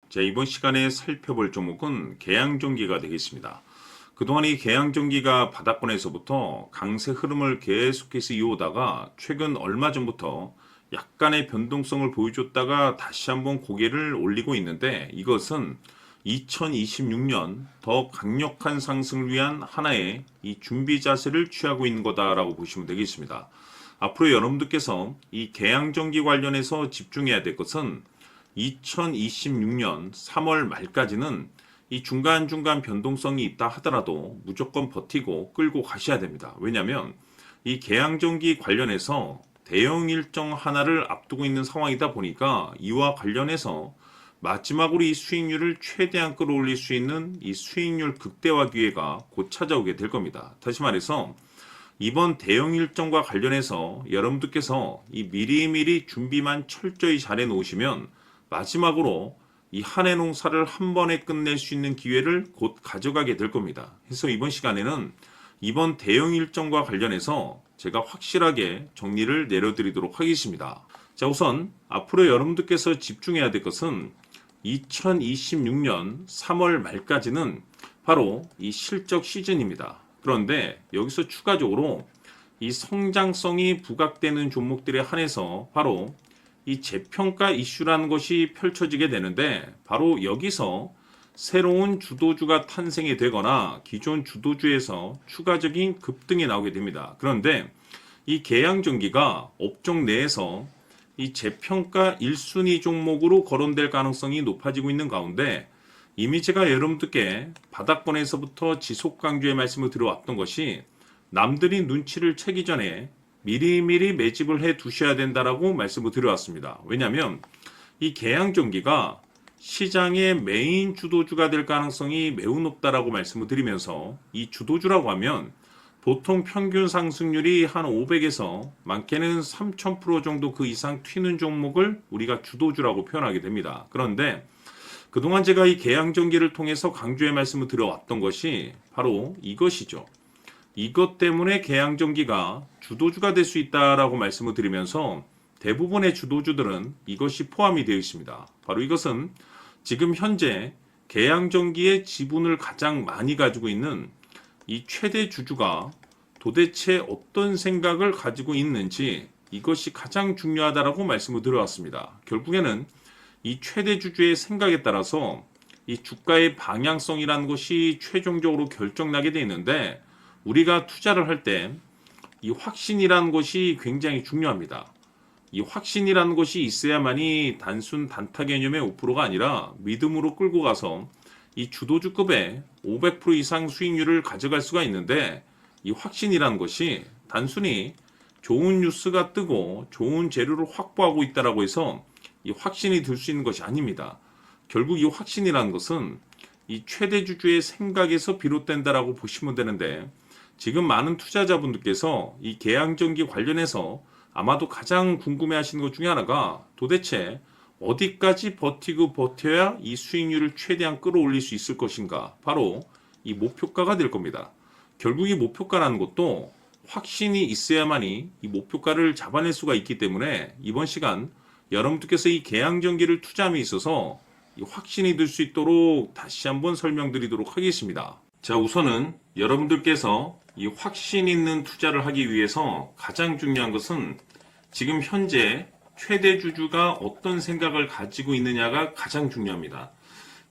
자, 이번 시간에 살펴볼 종목은 계양전기가 되겠습니다. 그동안 이 계양전기가 바닥권에서부터 강세 흐름을 계속해서 이어오다가 최근 얼마 전부터 약간의 변동성을 보여줬다가 다시 한번 고개를 올리고 있는데, 이것은 2026년 더 강력한 상승을 위한 하나의 이 준비 자세를 취하고 있는 거다라고 보시면 되겠습니다. 앞으로 여러분들께서 이 계양전기 관련해서 집중해야 될 것은 2026년 3월 말까지는 이 중간중간 변동성이 있다 하더라도 무조건 버티고 끌고 가셔야 됩니다. 왜냐하면 이 계양전기 관련해서 대형 일정 하나를 앞두고 있는 상황이다 보니까 이와 관련해서 마지막으로 이 수익률을 최대한 끌어올릴 수 있는 이 수익률 극대화 기회가 곧 찾아오게 될 겁니다. 다시 말해서 이번 대형 일정과 관련해서 여러분들께서 이 미리미리 준비만 철저히 잘 해놓으시면 마지막으로 이 한 해 농사를 한 번에 끝낼 수 있는 기회를 곧 가져가게 될 겁니다. 그래서 이번 시간에는 이번 대형 일정과 관련해서 제가 확실하게 정리를 내려드리도록 하겠습니다. 자, 우선 앞으로 여러분들께서 집중해야 될 것은 2026년 3월 말까지는 바로 이 실적 시즌입니다. 그런데 여기서 추가적으로 이 성장성이 부각되는 종목들에 한해서 바로 이 재평가 이슈라는 것이 펼쳐지게 되는데, 바로 여기서 새로운 주도주가 탄생이 되거나 기존 주도주에서 추가적인 급등이 나오게 됩니다. 그런데 이 계양전기가 업종 내에서 이 재평가 1순위 종목으로 거론될 가능성이 높아지고 있는 가운데, 이미 제가 여러분들께 바닥권에서부터 지속 강조의 말씀을 드려왔던 것이 남들이 눈치를 채기 전에 미리미리 매집을 해 두셔야 된다라고 말씀을 드려왔습니다. 왜냐하면 이 계양전기가 시장의 메인 주도주가 될 가능성이 매우 높다라고 말씀을 드리면서, 이 주도주라고 하면 보통 평균 상승률이 한 500에서 많게는 3000% 정도 그 이상 튀는 종목을 우리가 주도주라고 표현하게 됩니다. 그런데 그동안 제가 이 계양전기를 통해서 강조의 말씀을 드려왔던 것이 바로 이것이죠. 이것 때문에 계양전기가 주도주가 될 수 있다라고 말씀을 드리면서 대부분의 주도주들은 이것이 포함이 되어 있습니다. 바로 이것은 지금 현재 계양전기의 지분을 가장 많이 가지고 있는 이 최대 주주가 도대체 어떤 생각을 가지고 있는지, 이것이 가장 중요하다라고 말씀을 드려왔습니다. 결국에는 이 최대 주주의 생각에 따라서 이 주가의 방향성이라는 것이 최종적으로 결정나게 되어 있는데, 우리가 투자를 할 때 이 확신이라는 것이 굉장히 중요합니다. 이 확신이라는 것이 있어야만이 단순 단타 개념의 5%가 아니라 믿음으로 끌고 가서 이 주도주급의 500% 이상 수익률을 가져갈 수가 있는데, 이 확신이라는 것이 단순히 좋은 뉴스가 뜨고 좋은 재료를 확보하고 있다라고 해서 이 확신이 들 수 있는 것이 아닙니다. 결국 이 확신이라는 것은 이 최대 주주의 생각에서 비롯된다라고 보시면 되는데, 지금 많은 투자자분들께서 이 계양전기 관련해서 아마도 가장 궁금해하시는 것 중에 하나가 도대체 어디까지 버티고 버텨야 이 수익률을 최대한 끌어올릴 수 있을 것인가, 바로 이 목표가가 될 겁니다. 결국 이 목표가라는 것도 확신이 있어야만이 이 목표가를 잡아낼 수가 있기 때문에 이번 시간 여러분들께서 이 계양전기를 투자함에 있어서 이 확신이 들 수 있도록 다시 한번 설명드리도록 하겠습니다. 자, 우선은 여러분들께서 이 확신 있는 투자를 하기 위해서 가장 중요한 것은 지금 현재 최대 주주가 어떤 생각을 가지고 있느냐가 가장 중요합니다.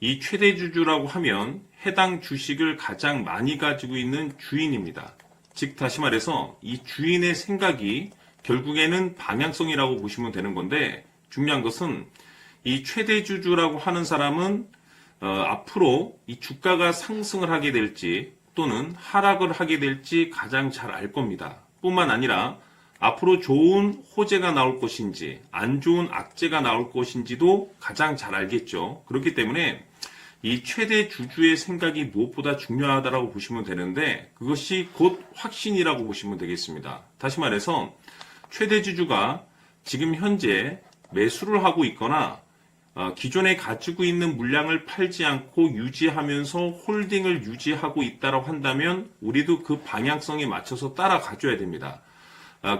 이 최대 주주라고 하면 해당 주식을 가장 많이 가지고 있는 주인입니다. 즉 다시 말해서 이 주인의 생각이 결국에는 방향성이라고 보시면 되는 건데, 중요한 것은 이 최대 주주라고 하는 사람은 앞으로 이 주가가 상승을 하게 될지 또는 하락을 하게 될지 가장 잘 알 겁니다. 뿐만 아니라 앞으로 좋은 호재가 나올 것인지 안 좋은 악재가 나올 것인지도 가장 잘 알겠죠. 그렇기 때문에 이 최대 주주의 생각이 무엇보다 중요하다고 보시면 되는데, 그것이 곧 확신이라고 보시면 되겠습니다. 다시 말해서 최대 주주가 지금 현재 매수를 하고 있거나 기존에 가지고 있는 물량을 팔지 않고 유지하면서 홀딩을 유지하고 있다고 한다면 우리도 그 방향성에 맞춰서 따라가줘야 됩니다.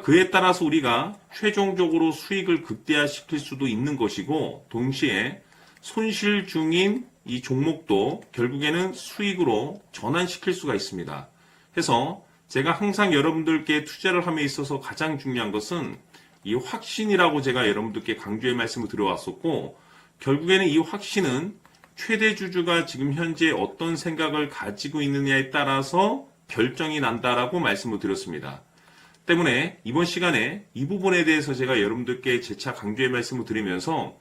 그에 따라서 우리가 최종적으로 수익을 극대화시킬 수도 있는 것이고, 동시에 손실 중인 이 종목도 결국에는 수익으로 전환시킬 수가 있습니다. 해서 제가 항상 여러분들께 투자를 함에 있어서 가장 중요한 것은 이 확신이라고 제가 여러분들께 강조의 말씀을 드려왔었고, 결국에는 이 확신은 최대 주주가 지금 현재 어떤 생각을 가지고 있느냐에 따라서 결정이 난다라고 말씀을 드렸습니다. 때문에 이번 시간에 이 부분에 대해서 제가 여러분들께 재차 강조의 말씀을 드리면서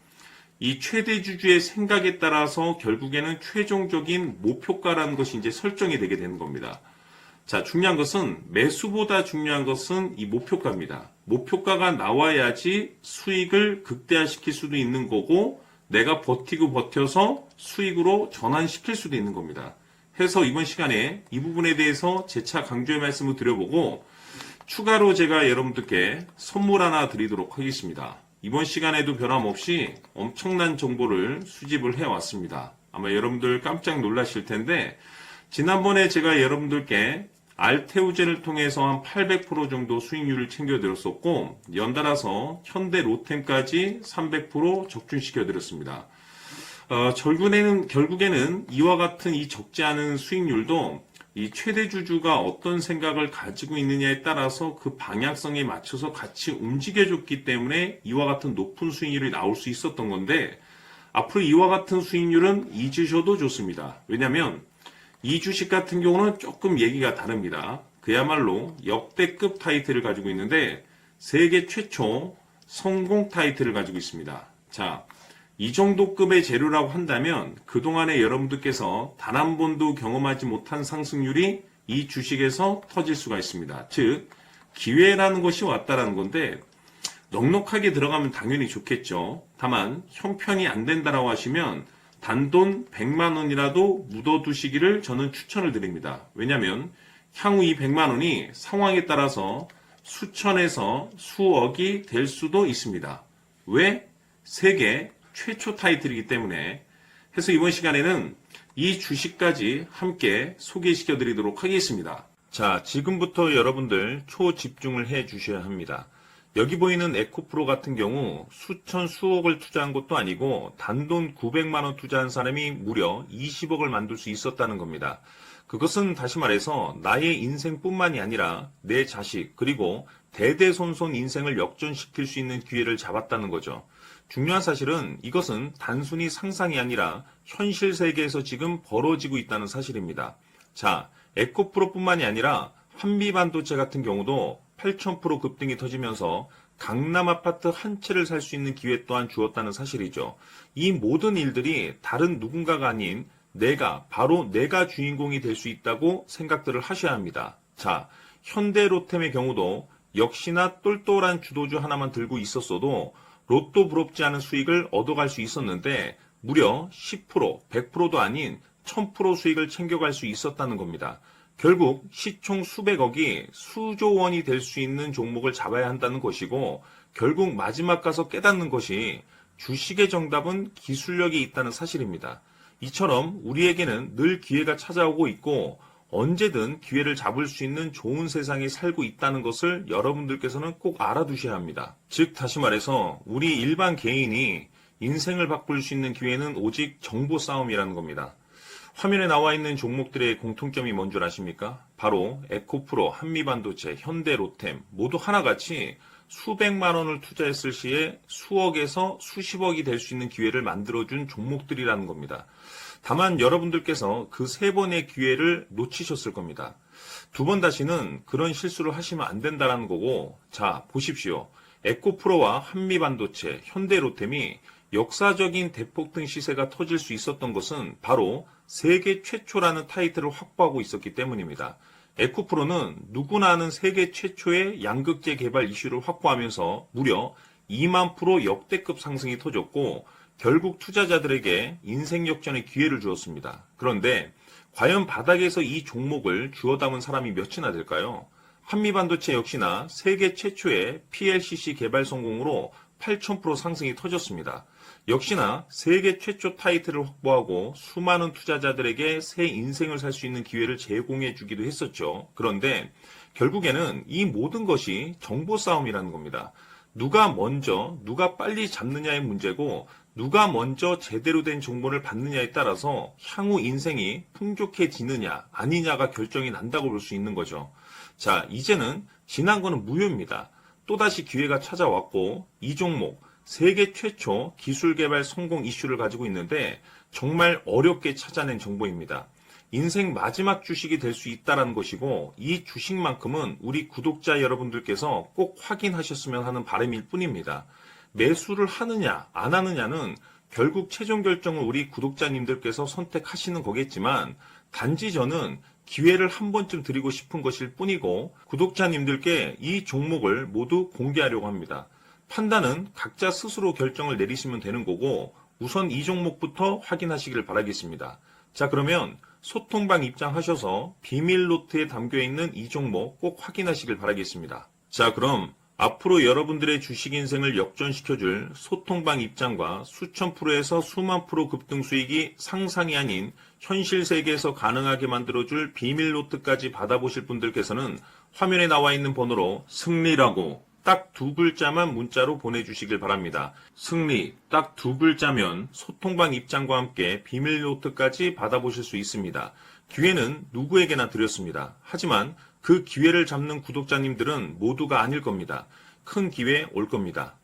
이 최대 주주의 생각에 따라서 결국에는 최종적인 목표가라는 것이 이제 설정이 되게 되는 겁니다. 자, 중요한 것은 매수보다 중요한 것은 이 목표가입니다. 목표가가 나와야지 수익을 극대화시킬 수도 있는 거고 내가 버티고 버텨서 수익으로 전환시킬 수도 있는 겁니다. 해서 이번 시간에 이 부분에 대해서 재차 강조의 말씀을 드려보고 추가로 제가 여러분들께 선물 하나 드리도록 하겠습니다. 이번 시간에도 변함없이 엄청난 정보를 수집을 해왔습니다. 아마 여러분들 깜짝 놀라실 텐데 지난번에 제가 여러분들께 알테우제를 통해서 한 800% 정도 수익률을 챙겨드렸었고 연달아서 현대 로템까지 300% 적중시켜드렸습니다. 결국에는 이와 같은 이 적지 않은 수익률도 이 최대 주주가 어떤 생각을 가지고 있느냐에 따라서 그 방향성에 맞춰서 같이 움직여줬기 때문에 이와 같은 높은 수익률이 나올 수 있었던 건데 앞으로 이와 같은 수익률은 잊으셔도 좋습니다. 왜냐하면 이 주식 같은 경우는 조금 얘기가 다릅니다. 그야말로 역대급 타이틀을 가지고 있는데 세계 최초 성공 타이틀을 가지고 있습니다. 자, 이 정도 급의 재료라고 한다면 그동안에 여러분들께서 단 한 번도 경험하지 못한 상승률이 이 주식에서 터질 수가 있습니다. 즉 기회라는 것이 왔다라는 건데 넉넉하게 들어가면 당연히 좋겠죠. 다만 형편이 안 된다라고 하시면 단돈 100만 원이라도 묻어두시기를 저는 추천을 드립니다. 왜냐하면 향후 이 100만 원이 상황에 따라서 수천에서 수억이 될 수도 있습니다. 왜? 세계 최초 타이틀이기 때문에. 해서 이번 시간에는 이 주식까지 함께 소개시켜 드리도록 하겠습니다. 자, 지금부터 여러분들 초집중을 해 주셔야 합니다. 여기 보이는 에코프로 같은 경우 수천 수억을 투자한 것도 아니고 단돈 900만 원 투자한 사람이 무려 20억을 만들 수 있었다는 겁니다. 그것은 다시 말해서 나의 인생뿐만이 아니라 내 자식 그리고 대대손손 인생을 역전시킬 수 있는 기회를 잡았다는 거죠. 중요한 사실은 이것은 단순히 상상이 아니라 현실 세계에서 지금 벌어지고 있다는 사실입니다. 자, 에코프로뿐만이 아니라 한미반도체 같은 경우도 8,000% 급등이 터지면서 강남 아파트 한 채를 살 수 있는 기회 또한 주었다는 사실이죠. 이 모든 일들이 다른 누군가가 아닌 바로 내가 주인공이 될 수 있다고 생각들을 하셔야 합니다. 자, 현대로템의 경우도 역시나 똘똘한 주도주 하나만 들고 있었어도 로또 부럽지 않은 수익을 얻어갈 수 있었는데 무려 10%, 100%도 아닌 1000% 수익을 챙겨갈 수 있었다는 겁니다. 결국 시총 수백억이 수조 원이 될 수 있는 종목을 잡아야 한다는 것이고 결국 마지막 가서 깨닫는 것이 주식의 정답은 기술력이 있다는 사실입니다. 이처럼 우리에게는 늘 기회가 찾아오고 있고 언제든 기회를 잡을 수 있는 좋은 세상에 살고 있다는 것을 여러분들께서는 꼭 알아두셔야 합니다. 즉 다시 말해서 우리 일반 개인이 인생을 바꿀 수 있는 기회는 오직 정보 싸움이라는 겁니다. 화면에 나와 있는 종목들의 공통점이 뭔 줄 아십니까? 바로 에코프로, 한미반도체, 현대로템 모두 하나같이 수백만 원을 투자했을 시에 수억에서 수십억이 될 수 있는 기회를 만들어준 종목들이라는 겁니다. 다만 여러분들께서 그 세 번의 기회를 놓치셨을 겁니다. 두 번 다시는 그런 실수를 하시면 안 된다는 거고, 자 보십시오. 에코프로와 한미반도체, 현대로템이 역사적인 대폭등 시세가 터질 수 있었던 것은 바로 세계 최초라는 타이틀을 확보하고 있었기 때문입니다. 에코프로는 누구나 아는 세계 최초의 양극재 개발 이슈를 확보하면서 무려 2만 % 역대급 상승이 터졌고 결국 투자자들에게 인생 역전의 기회를 주었습니다. 그런데 과연 바닥에서 이 종목을 주워 담은 사람이 몇이나 될까요? 한미반도체 역시나 세계 최초의 PLCC 개발 성공으로 8,000% 상승이 터졌습니다. 역시나 세계 최초 타이틀을 확보하고 수많은 투자자들에게 새 인생을 살 수 있는 기회를 제공해 주기도 했었죠. 그런데 결국에는 이 모든 것이 정보 싸움이라는 겁니다. 누가 먼저, 누가 빨리 잡느냐의 문제고 누가 먼저 제대로 된 정보를 받느냐에 따라서 향후 인생이 풍족해지느냐 아니냐가 결정이 난다고 볼 수 있는 거죠. 자, 이제는 지난 거는 무효입니다. 또다시 기회가 찾아왔고 이 종목 세계 최초 기술 개발 성공 이슈를 가지고 있는데 정말 어렵게 찾아낸 정보입니다. 인생 마지막 주식이 될 수 있다는 것이고 이 주식만큼은 우리 구독자 여러분들께서 꼭 확인하셨으면 하는 바람일 뿐입니다. 매수를 하느냐 안 하느냐는 결국 최종 결정을 우리 구독자님들께서 선택하시는 거겠지만 단지 저는 기회를 한 번쯤 드리고 싶은 것일 뿐이고 구독자님들께 이 종목을 모두 공개하려고 합니다. 판단은 각자 스스로 결정을 내리시면 되는 거고 우선 이 종목부터 확인하시길 바라겠습니다. 자, 그러면 소통방 입장하셔서 비밀 노트에 담겨있는 이 종목 꼭 확인하시길 바라겠습니다. 자, 그럼 앞으로 여러분들의 주식 인생을 역전시켜줄 소통방 입장과 수천 프로에서 수만 프로 급등 수익이 상상이 아닌 현실 세계에서 가능하게 만들어줄 비밀 노트까지 받아보실 분들께서는 화면에 나와 있는 번호로 승리라고 딱 두 글자만 문자로 보내주시길 바랍니다. 승리 딱 두 글자면 소통방 입장과 함께 비밀 노트까지 받아보실 수 있습니다. 기회는 누구에게나 드렸습니다. 하지만 그 기회를 잡는 구독자님들은 모두가 아닐 겁니다. 큰 기회 올 겁니다.